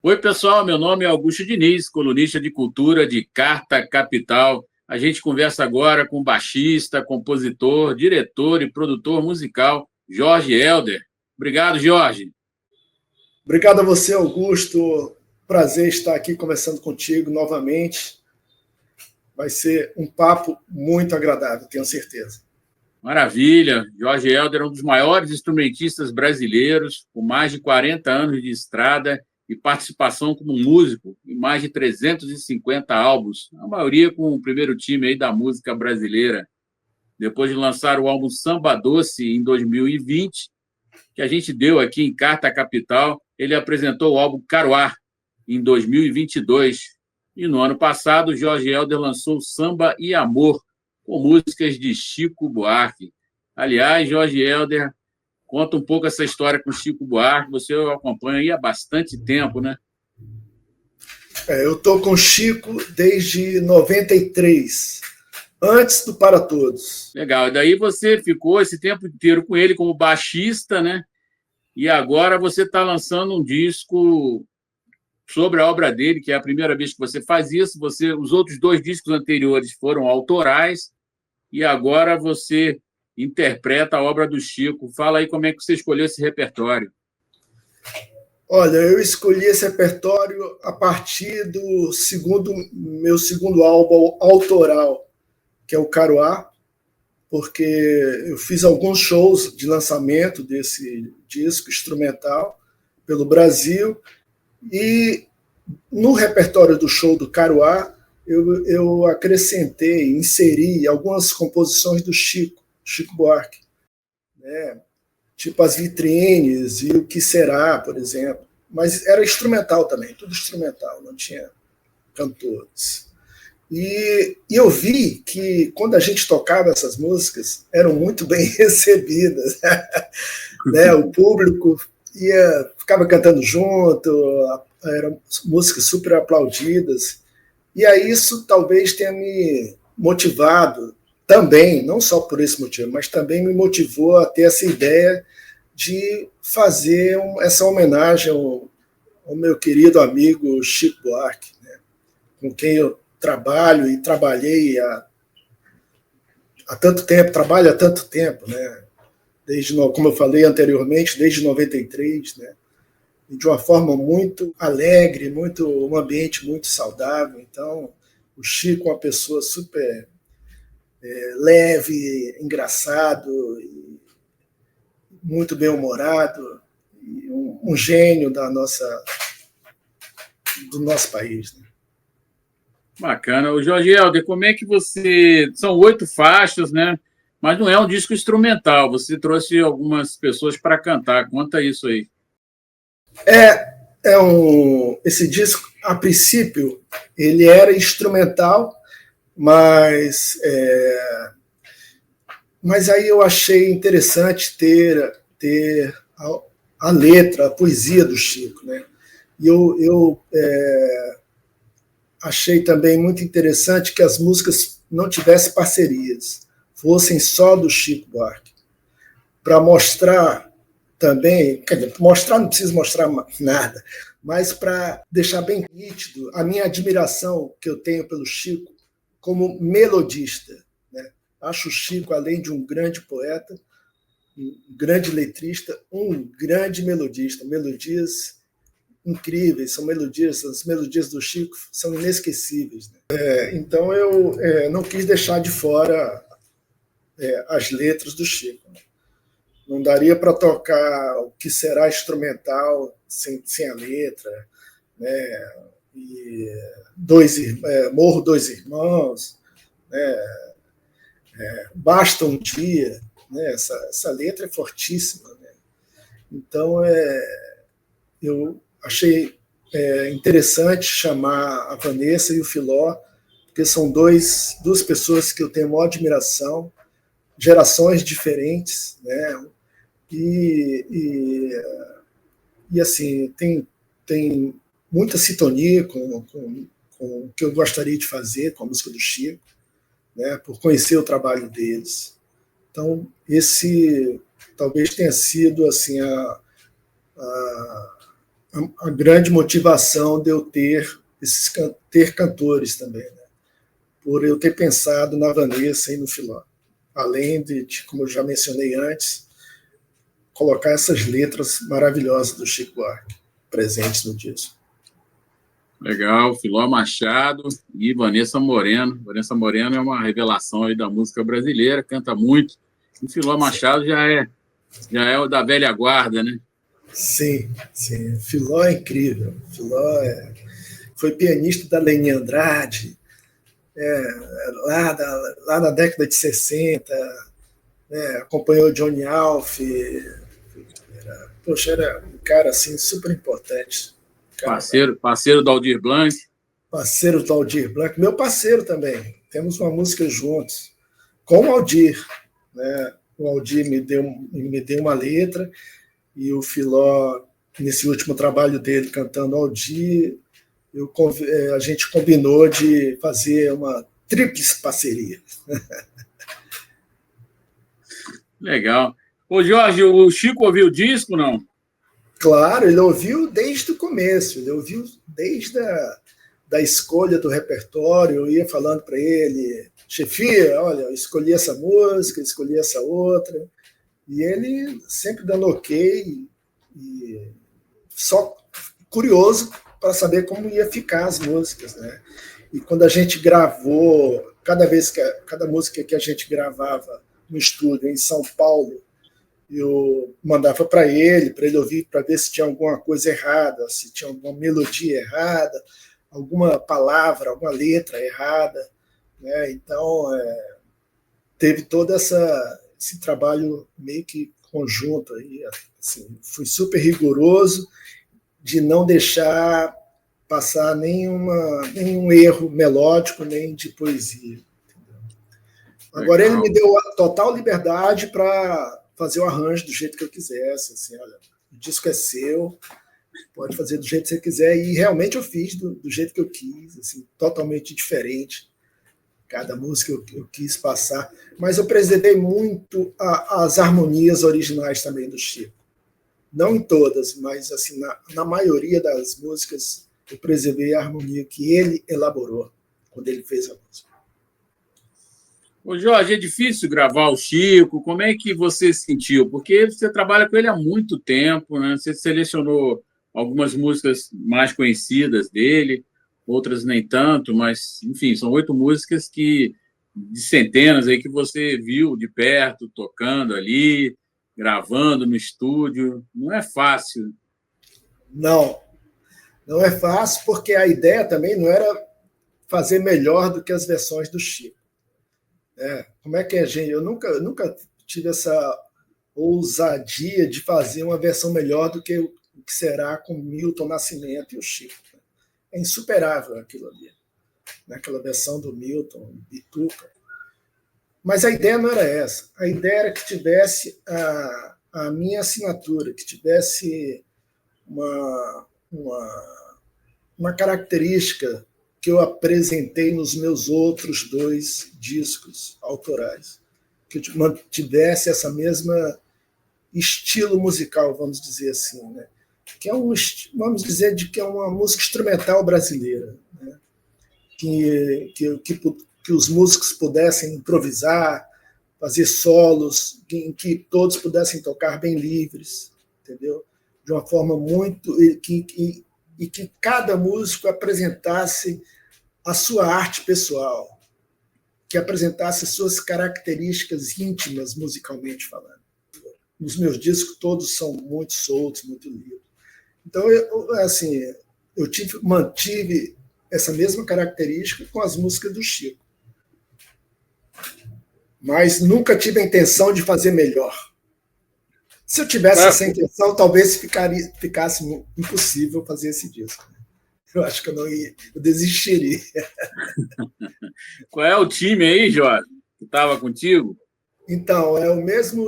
Oi, pessoal, meu nome é Augusto Diniz, colunista de cultura de Carta Capital. A gente conversa agora com o baixista, compositor, diretor e produtor musical Jorge Helder. Obrigado, Jorge. Obrigado a você, Augusto. Prazer estar aqui conversando contigo novamente. Vai ser um papo muito agradável, tenho certeza. Maravilha. Jorge Helder é um dos maiores instrumentistas brasileiros, com mais de 40 anos de estrada e participação como músico em mais de 350 álbuns, a maioria com o primeiro time aí da música brasileira. Depois de lançar o álbum Samba Doce em 2020, que a gente deu aqui em Carta Capital, ele apresentou o álbum Caruá em 2022. E no ano passado, Jorge Helder lançou Samba e Amor, com músicas de Chico Buarque. Aliás, Jorge Helder, conta um pouco essa história com Chico Buarque. Você o acompanha aí há bastante tempo, né? Eu estou com o Chico desde 93, antes do Para Todos. Legal. E daí você ficou esse tempo inteiro com ele como baixista, né? E agora você está lançando um disco sobre a obra dele, que é a primeira vez que você faz isso. Os outros dois discos anteriores foram autorais e agora você interpreta a obra do Chico. Fala aí como é que você escolheu esse repertório. Olha, eu escolhi esse repertório a partir do meu segundo álbum autoral, que é o Caruá, porque eu fiz alguns shows de lançamento desse disco instrumental pelo Brasil, e no repertório do show do Caruá eu acrescentei, inseri algumas composições do Chico Buarque, né? Tipo As Vitrines e O Que Será, por exemplo. Mas era instrumental também, tudo instrumental, não tinha cantores. E eu vi que quando a gente tocava essas músicas, eram muito bem recebidas. Né? O público ficava cantando junto, eram músicas super aplaudidas. E aí isso talvez tenha me motivado também, não só por esse motivo, mas também me motivou a ter essa ideia de fazer essa homenagem ao meu querido amigo Chico Buarque, né? Com quem eu trabalho e trabalhei há tanto tempo, trabalho há tanto tempo, né? Desde, como eu falei anteriormente, desde 93, né? E de uma forma muito alegre, um ambiente muito saudável. Então, o Chico é uma pessoa super leve, engraçado, muito bem-humorado, e um gênio do nosso país. Né? Bacana. O Jorge Helder, como é que você... São 8 faixas, né? Mas não é um disco instrumental. Você trouxe algumas pessoas para cantar. Conta isso aí. Esse disco, a princípio, ele era instrumental, mas aí eu achei interessante ter a letra, a poesia do Chico, né? E eu achei também muito interessante que as músicas não tivessem parcerias, fossem só do Chico Buarque, para mostrar também, quer dizer, mostrar não preciso mostrar nada, mas para deixar bem nítido a minha admiração que eu tenho pelo Chico como melodista. Né? Acho o Chico, além de um grande poeta, um grande letrista, um grande melodista. Melodias incríveis, são melodias, as melodias do Chico são inesquecíveis. Né? Então eu não quis deixar de fora as letras do Chico. Não daria para tocar O Que Será instrumental sem a letra, né? E Morro Dois Irmãos, né? Basta um Dia, né? Essa letra é fortíssima. Né? Então eu achei interessante chamar a Vanessa e o Filó, porque são duas pessoas que eu tenho maior admiração, gerações diferentes, né? E assim, tem muita sintonia com o que eu gostaria de fazer com a música do Chico, né, por conhecer o trabalho deles. Então, esse talvez tenha sido assim, a grande motivação de eu ter cantores também, né? Por eu ter pensado na Vanessa e no Filó. Além de, como eu já mencionei antes, colocar essas letras maravilhosas do Chico Buarque presentes no disco. Legal, Filó Machado e Vanessa Moreno. Vanessa Moreno é uma revelação aí da música brasileira, canta muito. E Filó Machado já é o da velha guarda, né? Sim, sim. Filó é incrível. Filó foi pianista da Leni Andrade, lá na década de 60, acompanhou Johnny Alf. Era um cara assim, super importante. Parceiro do Aldir Blanc. Parceiro do Aldir Blanc. Meu parceiro também. Temos uma música juntos. Com o Aldir. Né? O Aldir me deu uma letra e o Filó, nesse último trabalho dele, cantando Aldir, a gente combinou de fazer uma tríplice parceria. Legal. Ô, Jorge, o Chico ouviu o disco, não? Claro, ele ouviu desde o começo, ele ouviu desde da escolha do repertório, eu ia falando para ele, chefia, olha, eu escolhi essa música, escolhi essa outra, e ele sempre dando ok, e só curioso para saber como ia ficar as músicas, né? E quando a gente gravou, cada música que a gente gravava no estúdio em São Paulo, eu mandava para ele ouvir, para ver se tinha alguma coisa errada, se tinha alguma melodia errada, alguma palavra, alguma letra errada, né? Então, teve todo esse trabalho meio que conjunto aí, assim, fui super rigoroso de não deixar passar nenhum erro melódico, nem de poesia. Entendeu? Agora, ele me deu a total liberdade para fazer o arranjo do jeito que eu quisesse. Assim, olha, o disco é seu, pode fazer do jeito que você quiser. E realmente eu fiz do jeito que eu quis, assim, totalmente diferente. Cada música eu quis passar. Mas eu preservei muito as harmonias originais também do Chico. Não em todas, mas assim, na maioria das músicas eu preservei a harmonia que ele elaborou quando ele fez a música. Ô, Jorge, é difícil gravar o Chico, como é que você sentiu? Porque você trabalha com ele há muito tempo, né? Você selecionou algumas músicas mais conhecidas dele, outras nem tanto, mas, enfim, são 8 músicas de centenas aí que você viu de perto, tocando ali, gravando no estúdio. Não é fácil. Não é fácil, porque a ideia também não era fazer melhor do que as versões do Chico. Como é que a gente... Eu nunca tive essa ousadia de fazer uma versão melhor do que o que será com Milton Nascimento e o Chico. É insuperável aquilo ali. Naquela versão do Milton, Bituca. Mas a ideia não era essa. A ideia era que tivesse a minha assinatura, que tivesse uma característica que eu apresentei nos meus outros 2 discos autorais, que mantivesse essa mesma estilo musical, vamos dizer assim, né? Que é vamos dizer que é uma música instrumental brasileira, né? Que os músicos pudessem improvisar, fazer solos, em que todos pudessem tocar bem livres, entendeu? De uma forma muito... E que cada músico apresentasse a sua arte pessoal, que apresentasse suas características íntimas, musicalmente falando. Nos meus discos, todos são muito soltos, muito livres. Então, eu mantive essa mesma característica com as músicas do Chico. Mas nunca tive a intenção de fazer melhor. Se eu tivesse essa intenção, talvez ficasse impossível fazer esse disco. Eu acho que eu desistiria. Qual é o time aí, Jorge, que estava contigo? Então, é o mesmo.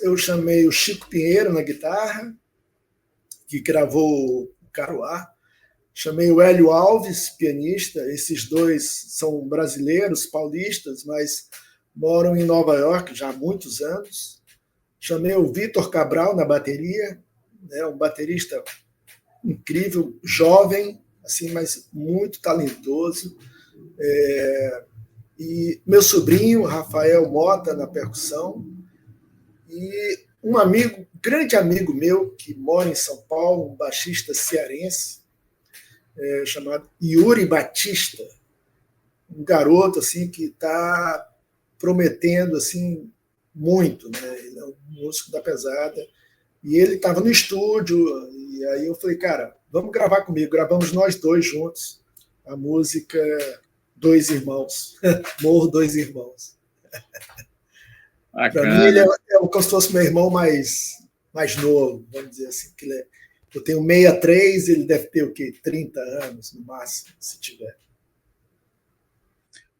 Eu chamei o Chico Pinheiro na guitarra, que gravou o Caruá. Chamei o Hélio Alves, pianista. Esses 2 são brasileiros, paulistas, mas moram em Nova York já há muitos anos. Chamei o Vitor Cabral na bateria, né, um baterista incrível, jovem, assim, mas muito talentoso. E meu sobrinho, Rafael Mota, na percussão, e um amigo, grande amigo meu, que mora em São Paulo, um baixista cearense, chamado Yuri Batista, um garoto assim que está prometendo assim muito, né? Ele é um músico da pesada e ele estava no estúdio e aí eu falei, cara, vamos gravar comigo. Gravamos nós dois juntos a música Dois Irmãos, Morro Dois Irmãos. Para mim ele é como se fosse meu irmão mais novo, vamos dizer assim. Que eu tenho 63, ele deve ter o quê? 30 anos no máximo, se tiver.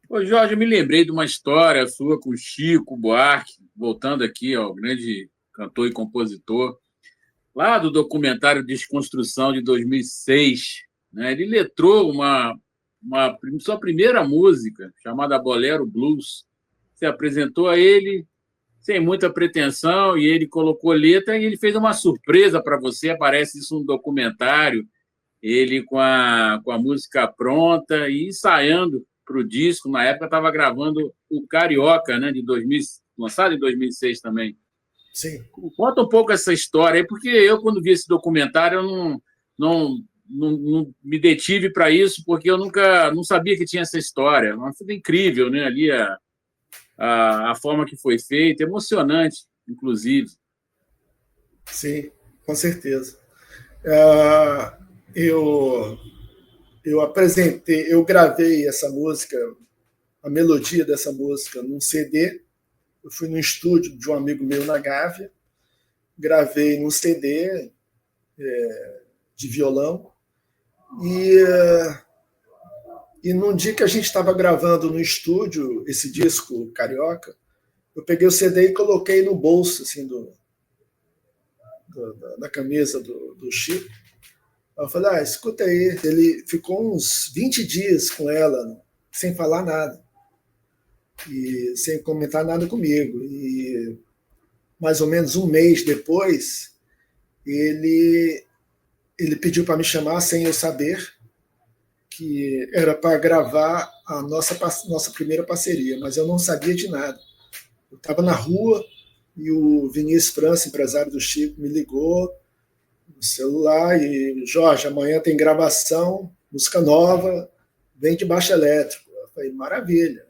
Ô, Jorge, eu me lembrei de uma história sua com o Chico Buarque, voltando aqui ao grande cantor e compositor, lá do documentário Desconstrução de 2006. Né? Ele letrou sua primeira música, chamada Bolero Blues. Você apresentou a ele sem muita pretensão e ele colocou letra e ele fez uma surpresa para você. Aparece isso no documentário, ele com a música pronta e ensaiando para o disco. Na época estava gravando o Carioca, né, de 2000, lançado em 2006 também. Sim. Conta um pouco essa história aí, porque eu, quando vi esse documentário, eu não me detive para isso, porque eu não sabia que tinha essa história. Uma coisa incrível, né? Ali a forma que foi feita, emocionante, inclusive. Sim, com certeza. Eu gravei essa música, a melodia dessa música, num CD. Eu fui no estúdio de um amigo meu na Gávea, gravei num CD de violão e num dia que a gente estava gravando no estúdio esse disco Carioca, eu peguei o CD e coloquei no bolso assim, da camisa do Chico. Eu falei, escuta aí. Ele ficou uns 20 dias com ela, sem falar nada. E sem comentar nada comigo. E mais ou menos um mês depois, ele pediu para me chamar sem eu saber, que era para gravar a nossa primeira parceria, mas eu não sabia de nada. Eu estava na rua e o Vinícius França, empresário do Chico, me ligou no celular e, Jorge, amanhã tem gravação, música nova, vem de baixo elétrico. Eu falei, maravilha.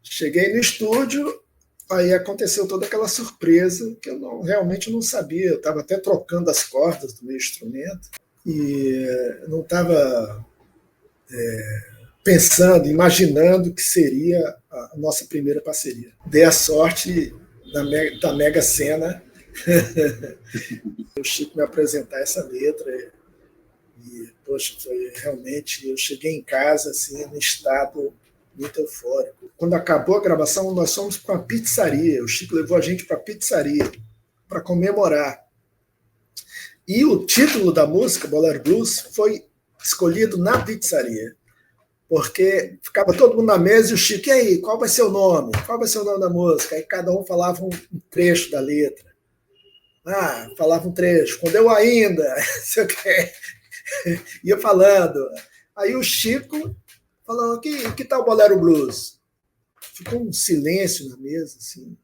Cheguei no estúdio, aí aconteceu toda aquela surpresa que eu realmente não sabia. Eu estava até trocando as cordas do meu instrumento e não estava pensando, imaginando que seria a nossa primeira parceria. Dei a sorte da Mega Sena o Chico me apresentar essa letra e, poxa, foi realmente, eu cheguei em casa assim, no estado muito eufórico. Quando acabou a gravação, nós fomos para uma pizzaria, o Chico levou a gente para a pizzaria para comemorar. E o título da música, Bolero Blues, foi escolhido na pizzaria, porque ficava todo mundo na mesa e o Chico, e aí, qual vai ser o nome? Qual vai ser o nome da música? Aí cada um falava um trecho da letra. Falava um trecho, quando eu ainda, sei o que, ia falando. Aí o Chico falou, que tal Bolero Blues? Ficou um silêncio na mesa, assim,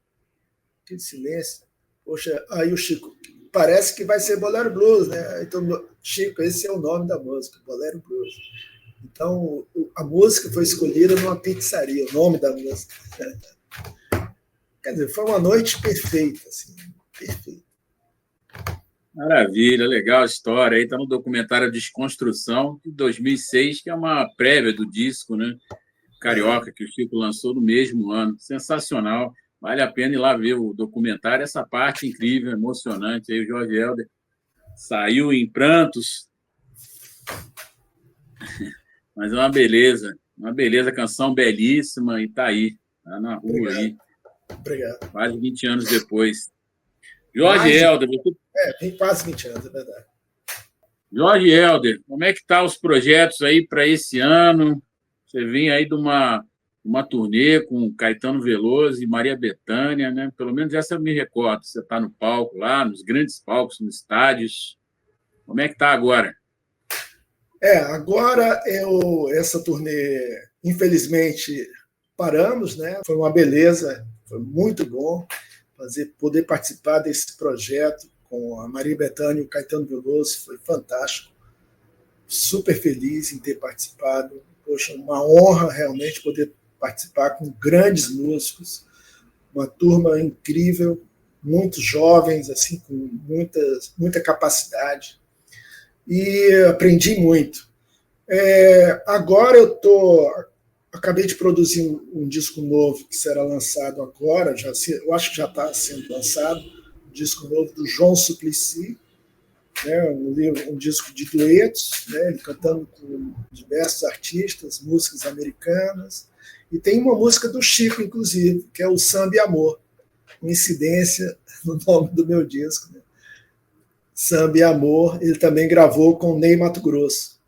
aquele silêncio. Poxa, aí o Chico, parece que vai ser Bolero Blues, né? Então, Chico, esse é o nome da música, Bolero Blues. Então, a música foi escolhida numa pizzaria, o nome da música. Quer dizer, foi uma noite perfeita, assim, perfeita. Maravilha, legal a história. Aí está no documentário Desconstrução, de 2006, que é uma prévia do disco, né? Carioca, que o Chico lançou no mesmo ano. Sensacional. Vale a pena ir lá ver o documentário. Essa parte incrível, emocionante. Aí o Jorge Helder saiu em prantos. Mas é uma beleza, canção belíssima e está aí, está na rua. Obrigado. Aí. Obrigado. Quase 20 anos depois. Jorge Helder. Tem quase 20 anos, é verdade. Jorge Helder, como é que estão os projetos aí para esse ano? Você vem aí de uma turnê com Caetano Veloso e Maria Bethânia, né? Pelo menos essa eu me recordo. Você está no palco lá, nos grandes palcos, nos estádios. Como é que está agora? Agora essa turnê, infelizmente, paramos, né? Foi uma beleza, foi muito bom poder participar desse projeto com a Maria Bethânia e o Caetano Veloso, foi fantástico. Super feliz em ter participado. Poxa, uma honra realmente poder participar com grandes músicos, uma turma incrível, muitos jovens, assim, com muita capacidade. E aprendi muito. Agora acabei de produzir um disco novo que será lançado agora, eu acho que já está sendo lançado, um disco novo do João Suplicy, né, um disco de duetos, né, ele cantando com diversos artistas, músicas americanas, e tem uma música do Chico, inclusive, que é o Samba e Amor, coincidência no nome do meu disco, né? Samba e Amor, ele também gravou com o Ney Matogrosso,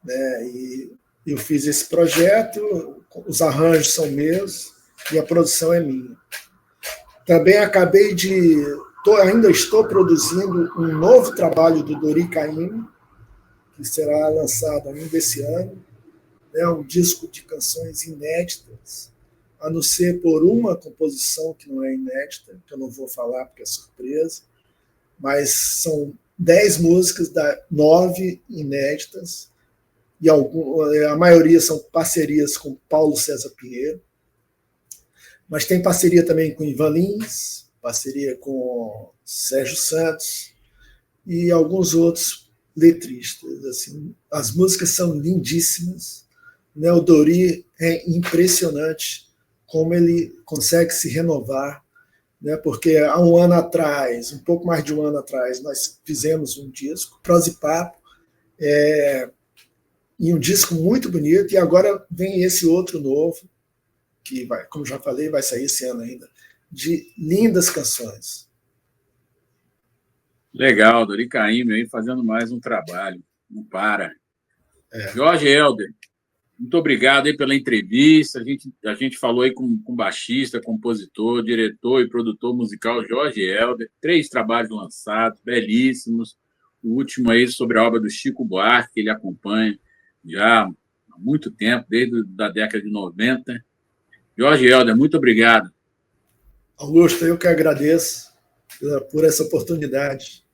né? E eu fiz esse projeto, os arranjos são meus e a produção é minha. Também ainda estou produzindo um novo trabalho do Dori Caymmi, que será lançado ainda esse ano, né? Um disco de canções inéditas, a não ser por uma composição que não é inédita, que eu não vou falar porque é surpresa, mas são 10 músicas, 9 inéditas, e a maioria são parcerias com Paulo César Pinheiro, mas tem parceria também com Ivan Lins, parceria com Sérgio Santos e alguns outros letristas. Assim, as músicas são lindíssimas, né? O Dori é impressionante como ele consegue se renovar, né? Porque há um ano atrás, um pouco mais de um ano atrás, nós fizemos um disco, Prosa e Papo, e um disco muito bonito, e agora vem esse outro novo, que vai, como já falei, vai sair esse ano ainda, de lindas canções. Legal, Dori Caymmi aí fazendo mais um trabalho, não para. Jorge Helder, muito obrigado aí pela entrevista. A gente falou aí com baixista, compositor, diretor e produtor musical Jorge Helder. 3 trabalhos lançados, belíssimos. O último aí sobre a obra do Chico Buarque, que ele acompanha já há muito tempo, desde a década de 90. Jorge Helder, muito obrigado. Augusto, eu que agradeço por essa oportunidade.